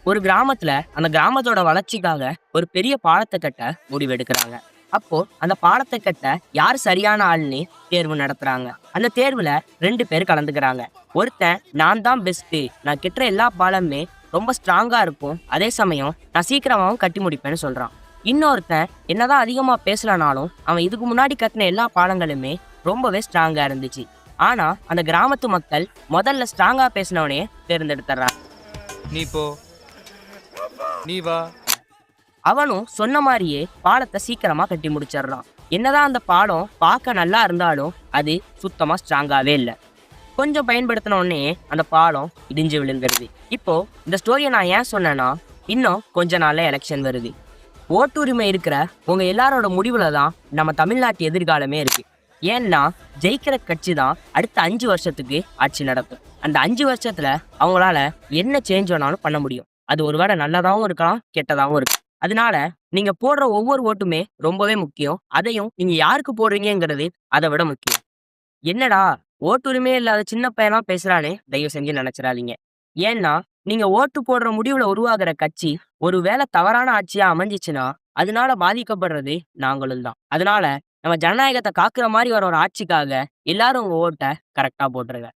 ஒரு கிராமத்துல அந்த கிராமத்தோட வளர்ச்சிக்காக ஒரு பெரிய பாலத்தை கட்ட முடிவெடுக்கிறாங்க. அப்போ அந்த பாலத்தை கட்ட யார் சரியான ஆள்னு தேர்வு நடத்துறாங்க. அந்த தேர்வுல 2 பேர் கலந்துக்கிறாங்க. ஒருத்தன் நான் தான் பெஸ்ட், நான் கட்டுற எல்லா பாலமுமே ரொம்ப ஸ்ட்ராங்கா இருக்கும், அதே சமயம் நான் சீக்கிரமாவும் கட்டி முடிப்பேன்னு சொல்றான். இன்னொருத்தன் என்னதான் அதிகமா பேசலனாலும் அவன் இதுக்கு முன்னாடி கட்டின எல்லா பாலங்களுமே ரொம்பவே ஸ்ட்ராங்கா இருந்துச்சு. ஆனா அந்த கிராமத்து மக்கள் முதல்ல ஸ்ட்ராங்கா பேசினவனே தேர்ந்தெடுத்துறாங்க. நீ போ, நீ வா. அவனும் சொன்ன மாதிரியே பாலத்தை சீக்கிரமா கட்டி முடிச்சிடுறான். என்னதான் அந்த பாலம் பார்க்க நல்லா இருந்தாலும் அது சுத்தமா ஸ்ட்ராங்காவே இல்லை. கொஞ்சம் பயன்படுத்தின உடனே அந்த பாலம் இடிஞ்சு விழுந்துருது. இப்போ இந்த ஸ்டோரியை நான் ஏன் சொன்னேன்னா, இன்னும் கொஞ்ச நாள்ல எலெக்ஷன் வருது. ஓட்டுரிமை இருக்கிற உங்க எல்லாரோட முடிவுல தான் நம்ம தமிழ்நாட்டு எதிர்காலமே இருக்கு. ஏன்னா ஜெயிக்கிற கட்சி தான் அடுத்த 5 வருஷத்துக்கு ஆட்சி நடத்தும். அந்த 5 வருஷத்துல அவங்களால என்ன சேஞ்ச் வேணாலும் பண்ண முடியும். அது ஒருவேளை நல்லதாகவும் இருக்கலாம், கெட்டதாகவும் இருக்கு. அதனால நீங்க போடுற ஒவ்வொரு ஓட்டுமே ரொம்பவே முக்கியம். அதையும் நீங்க யாருக்கு போடுறீங்கிறது அதை விட முக்கியம். என்னடா ஓட்டுரிமையே இல்லாத சின்ன பையனா பேசுறானே தயவு செஞ்சு நினைச்சிடாதீங்க. ஏன்னா நீங்க ஓட்டு போடுற முடிவுல உருவாகிற கட்சி ஒருவேளை தவறான ஆட்சியா அமைஞ்சிச்சுன்னா அதனால பாதிக்கப்படுறது நாங்களும் தான். அதனால நம்ம ஜனநாயகத்தை காக்குற மாதிரி வர ஒரு ஆட்சிக்காக எல்லாரும் உங்க ஓட்டை கரெக்டா போட்டுருங்க.